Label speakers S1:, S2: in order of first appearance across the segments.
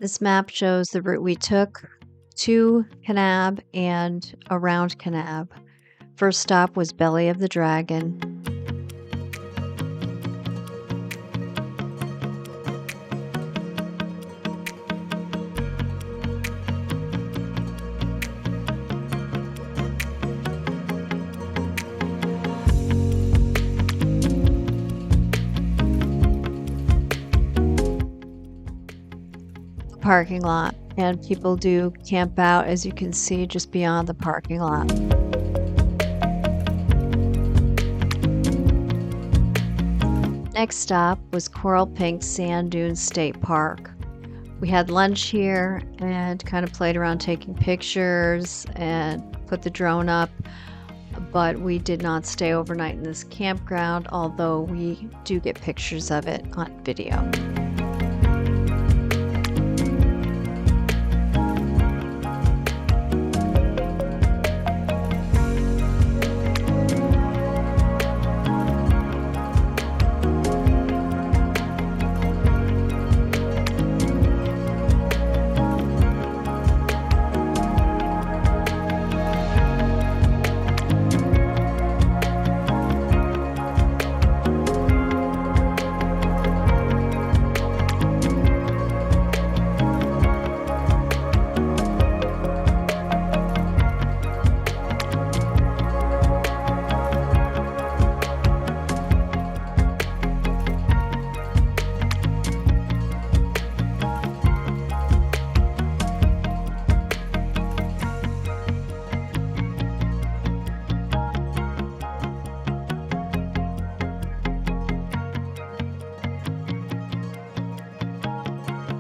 S1: This map shows the route we took to Kanab and around Kanab. First stop was Belly of the Dragon. Parking lot, and people do camp out, as you can see, just beyond the parking lot. Next stop was Coral Pink Sand Dunes State Park. We had lunch here and kind of played around taking pictures and put the drone up, but we did not stay overnight in this campground, although we do get pictures of it on video.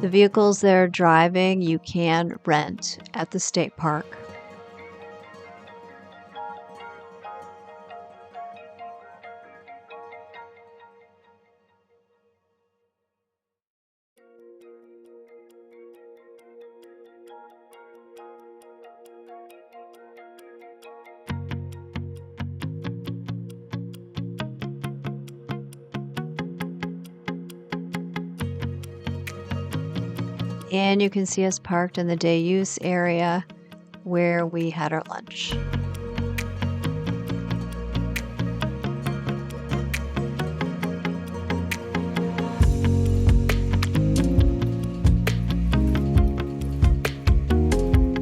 S1: The vehicles they're driving, you can rent at the state park. And you can see us parked in the day use area where we had our lunch.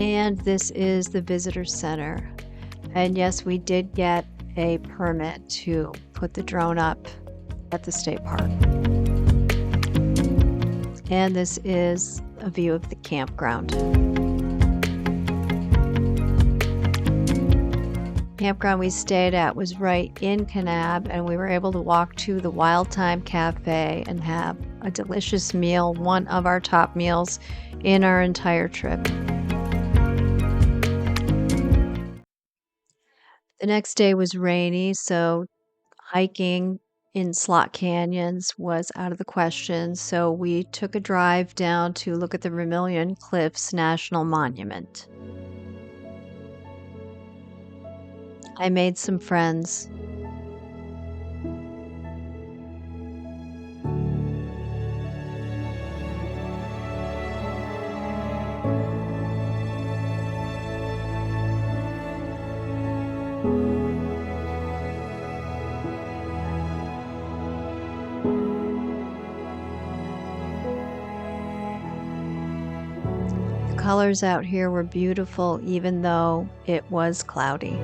S1: And this is the visitor center. And yes, we did get a permit to put the drone up at the state park. And this is a view of the campground. Campground we stayed at was right in Kanab, and we were able to walk to the Wild Thyme Cafe and have a delicious meal, one of our top meals in our entire trip. The next day was rainy, so hiking in slot canyons was out of the question, so we took a drive down to look at the Vermillion Cliffs National Monument. I made some friends. Colors out here were beautiful, even though it was cloudy.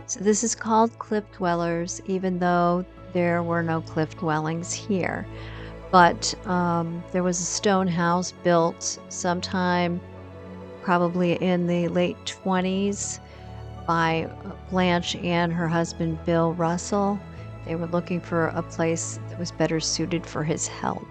S1: So this is called Cliff Dwellers, even though there were no cliff dwellings here. But there was a stone house built sometime probably in the late 20s by Blanche and her husband, Bill Russell. They were looking for a place that was better suited for his health.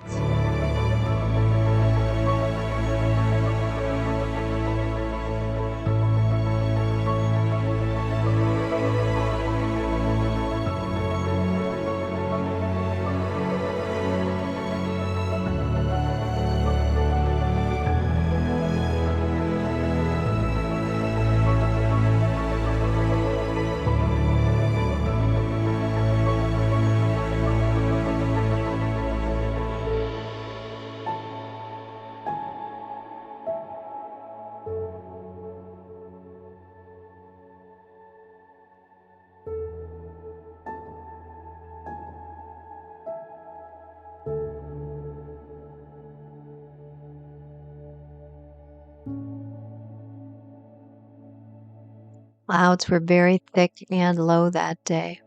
S1: Clouds were very thick and low that day.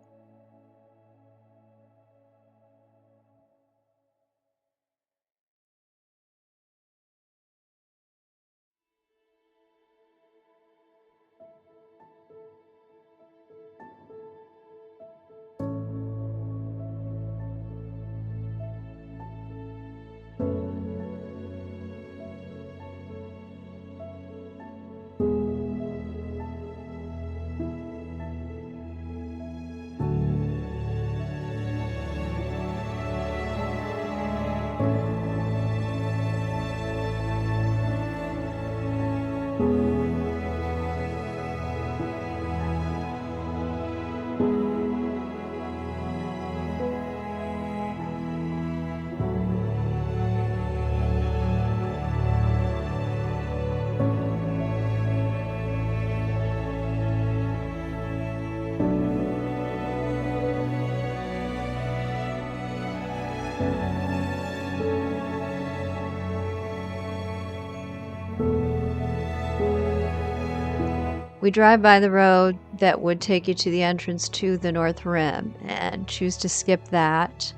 S1: We drive by the road that would take you to the entrance to the North Rim and choose to skip that.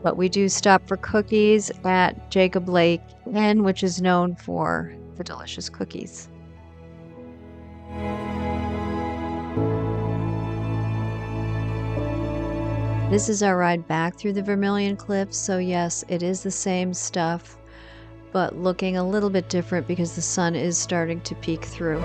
S1: But we do stop for cookies at Jacob Lake Inn, which is known for the delicious cookies. This is our ride back through the Vermillion Cliffs, so yes, it is the same stuff, but looking a little bit different because the sun is starting to peek through.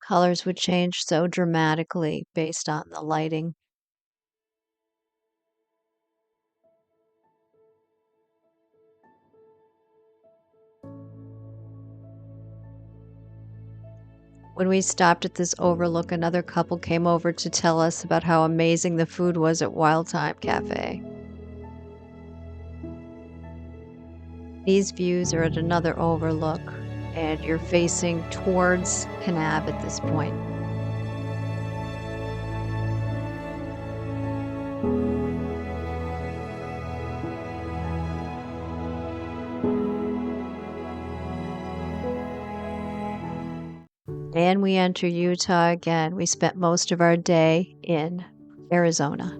S1: Colors would change so dramatically based on the lighting. When we stopped at this overlook, another couple came over to tell us about how amazing the food was at Wild Thyme Cafe. These views are at another overlook, and you're facing towards Kanab at this point. And we enter Utah again. We spent most of our day in Arizona.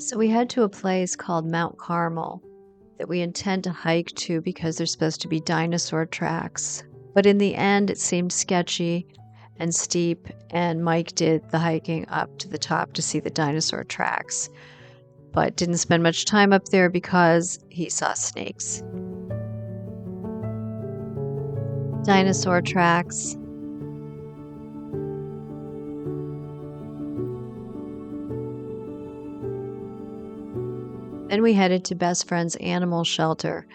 S1: So we head to a place called Mount Carmel that we intend to hike to because there's supposed to be dinosaur tracks But in the end, it seemed sketchy and steep, and Mike did the hiking up to the top to see the dinosaur tracks, but didn't spend much time up there because he saw snakes. Dinosaur tracks. Then we headed to Best Friend's Animal Shelter,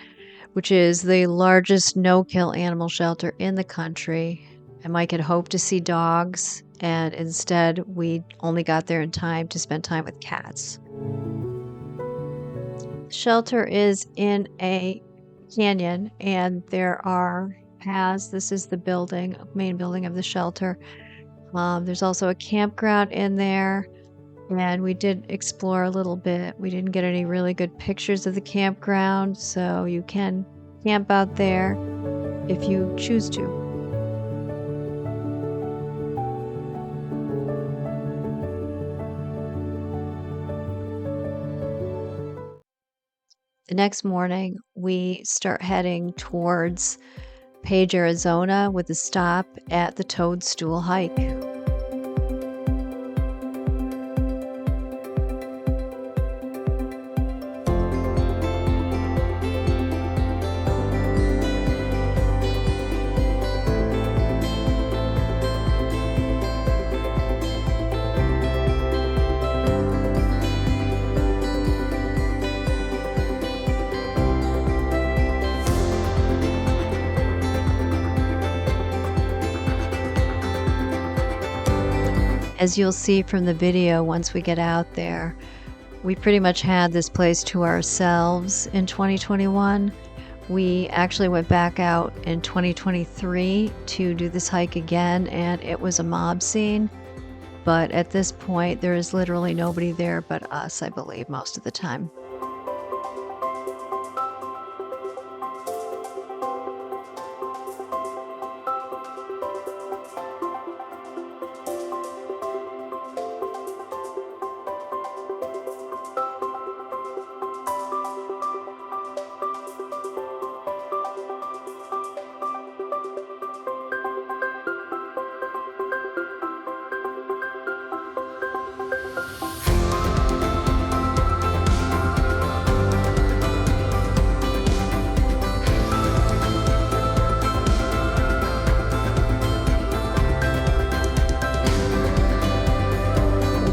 S1: which is the largest no-kill animal shelter in the country. And Mike had hoped to see dogs, and instead we only got there in time to spend time with cats. The shelter is in a canyon, and there are paths. This is the main building of the shelter. There's also a campground in there. And we did explore a little bit. We didn't get any really good pictures of the campground, so you can camp out there if you choose to. The next morning, we start heading towards Page, Arizona, with a stop at the Toadstool hike. As you'll see from the video, once we get out there, we pretty much had this place to ourselves in 2021. We actually went back out in 2023 to do this hike again, and it was a mob scene. But at this point, there is literally nobody there but us, I believe, most of the time.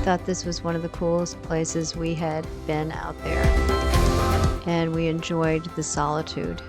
S1: Thought this was one of the coolest places we had been out there, and we enjoyed the solitude.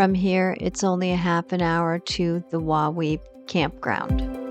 S1: From here, it's only a half an hour to the Wawee campground.